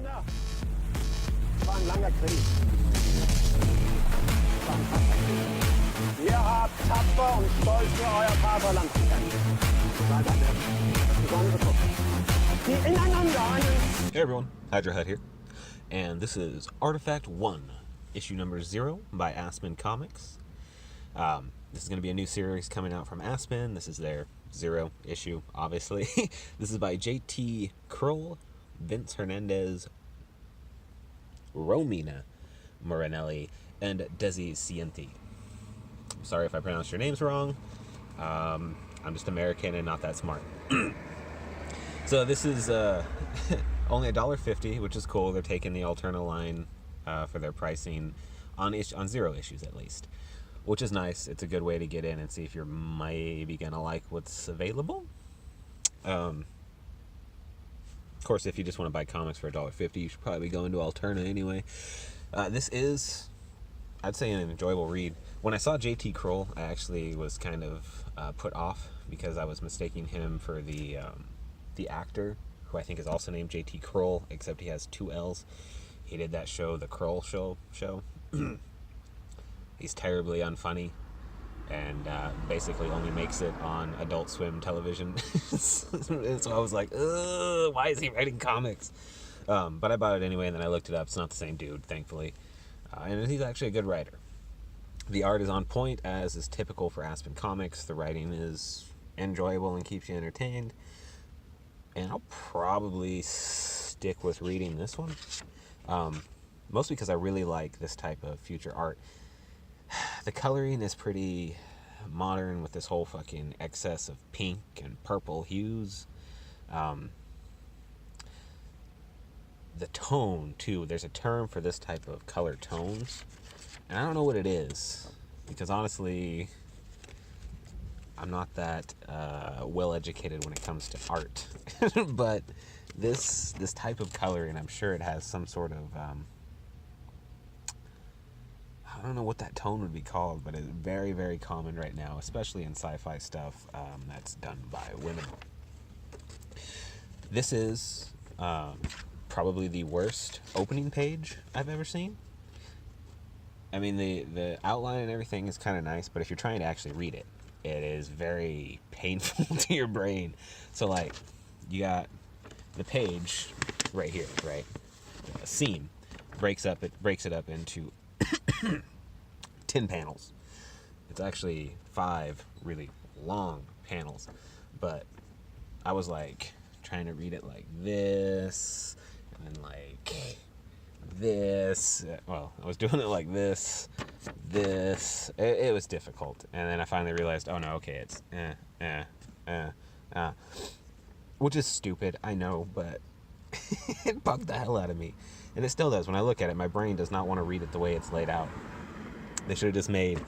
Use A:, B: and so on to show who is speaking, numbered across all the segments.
A: Männer. Es war ein langer Krieg. Es war ein tapfer Krieg. Ihr habt tapfer und stolz für euer Vaterland gekämpft. Seid eine besondere Truppe, die ineinander einen...
B: Hey everyone, Hydra Hut here, and this is Artifact 1, issue number 0 by Aspen Comics. This is going to be a new series coming out from Aspen. This is their 0 issue, obviously. This is by J.T. Krull, Vince Hernandez, Romina Morinelli, and Desi Cienti. Sorry if I pronounced your names wrong. I'm just American and not that smart. So this is only $1.50, which is cool. They're taking the Alterna line for their pricing on 0 issues at least, which is nice. It's a good way to get in and see if you're maybe gonna like what's available. Of course, if you just want to buy comics for $1.50, you should probably go into Alterna anyway. This is, I'd say, an enjoyable read. When I saw J.T. Krull, I actually was kind of put off because I was mistaking him for the actor, who I think is also named J.T. Krull, except he has 2 L's. He did that show, The Krull Show. He's terribly unfunny and basically only makes it on Adult Swim television. So I was like, ugh, why is he writing comics? But I bought it anyway, and then I looked it up. It's not the same dude, thankfully. And he's actually a good writer. The art is on point, as is typical for Aspen Comics. The writing is enjoyable and keeps you entertained. And I'll probably stick with reading this one. Mostly because I really like this type of future art. The coloring is pretty modern with this whole fucking excess of pink and purple hues. The tone, too. There's a term for this type of color tones. And I don't know what it is. Because honestly, I'm not that well-educated when it comes to art. But this type of coloring, I'm sure it has some sort of... I don't know what that tone would be called, but it's very, very common right now, especially in sci-fi stuff that's done by women. This is probably the worst opening page I've ever seen. I mean, the outline and everything is kind of nice, but if you're trying to actually read it, it is very painful to your brain. So, like, you got the page right here, right? A seam breaks it up into 10 panels. It's actually 5 really long panels, but I was like trying to read it like this and then like this. Well, I was doing it like this. It was difficult, and then I finally realized, oh no, okay, it's which is stupid, I know, but it bugged the hell out of me. And it still does. When I look at it, my brain does not want to read it the way it's laid out. They should have just made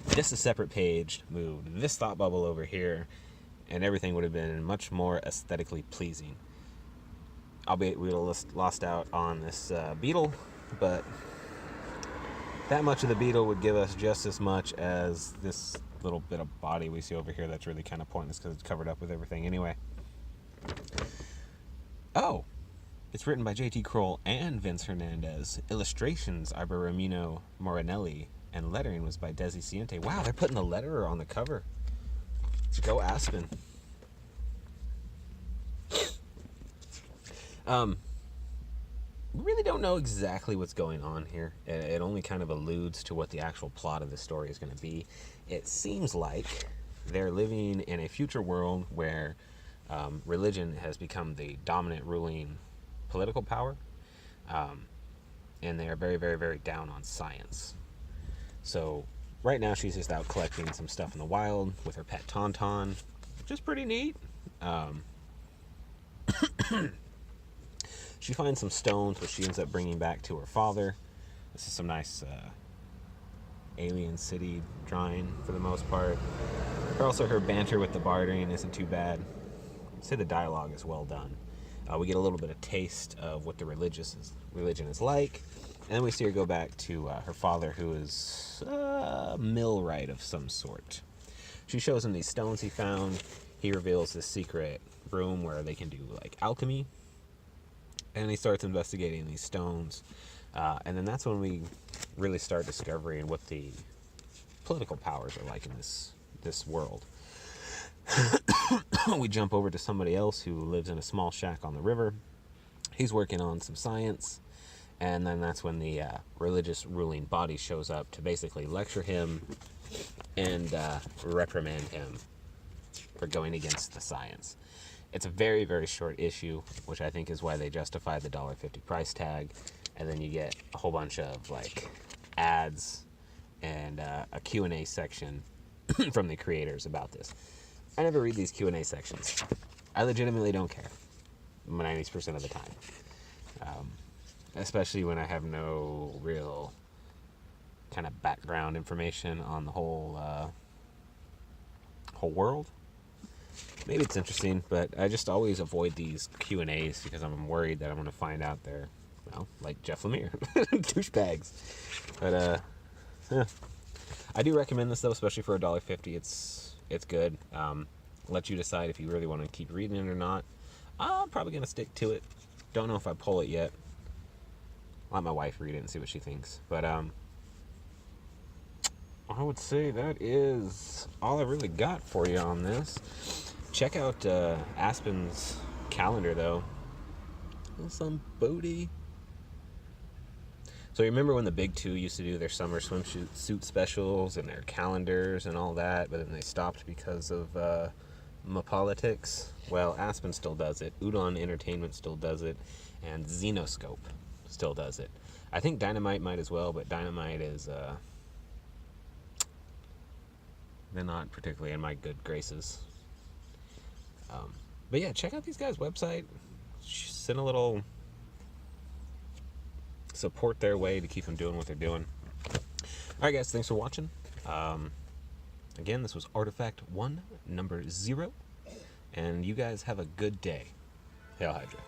B: this a separate page, moved this thought bubble over here, and everything would have been much more aesthetically pleasing. Albeit we would have lost out on this beetle, but that much of the beetle would give us just as much as this little bit of body we see over here that's really kind of pointless because it's covered up with everything anyway. Oh! It's written by J.T. Krull and Vince Hernandez. Illustrations are by Romina Morinelli. And lettering was by Desi Cienti. Wow, they're putting the letterer on the cover. Let's go Aspen. Really don't know exactly what's going on here. It only kind of alludes to what the actual plot of the story is going to be. It seems like they're living in a future world where religion has become the dominant ruling political power, and they are very, very, very down on science. So right now she's just out collecting some stuff in the wild with her pet Tauntaun, which is pretty neat. She finds some stones, which she ends up bringing back to her father. This is some nice alien city drawing for the most part. Also, her banter with the Bardarian isn't too bad. I'd say the dialogue is well done. We get a little bit of taste of what the religion is like. And then we see her go back to her father, who is a millwright of some sort. She shows him these stones he found. He reveals this secret room where they can do like alchemy. And he starts investigating these stones. And then that's when we really start discovering what the political powers are like in this world. We jump over to somebody else who lives in a small shack on the river. He's working on some science. And then that's when the religious ruling body shows up to basically lecture him and reprimand him for going against the science. It's a very, very short issue, which I think is why they justify the $1.50 price tag. And then you get a whole bunch of like ads and a Q&A section from the creators about this. I never read these Q&A sections. I legitimately don't care 90% of the time. Especially when I have no real kind of background information on the whole world. Maybe it's interesting, but I just always avoid these Q&As because I'm worried that I'm going to find out they're, well, like Jeff Lemire, douchebags. But yeah. I do recommend this though, especially for $1.50. It's good. Let you decide if you really want to keep reading it or not. I'm probably going to stick to it. Don't know if I pull it yet. I'll let my wife read it and see what she thinks. But I would say that is all I really got for you on this. Check out Aspen's calendar, though. Some booty. So you remember when the Big Two used to do their summer swimsuit specials and their calendars and all that, but then they stopped because of politics? Well, Aspen still does it. Udon Entertainment still does it. And Xenoscope still does it. I think Dynamite might as well, but Dynamite is... they're not particularly in my good graces. But yeah, check out these guys' website. Send a little support their way to keep them doing what they're doing. Alright guys, thanks for watching. Again, this was Artifact 1, number 0. And you guys have a good day. Hail Hydra.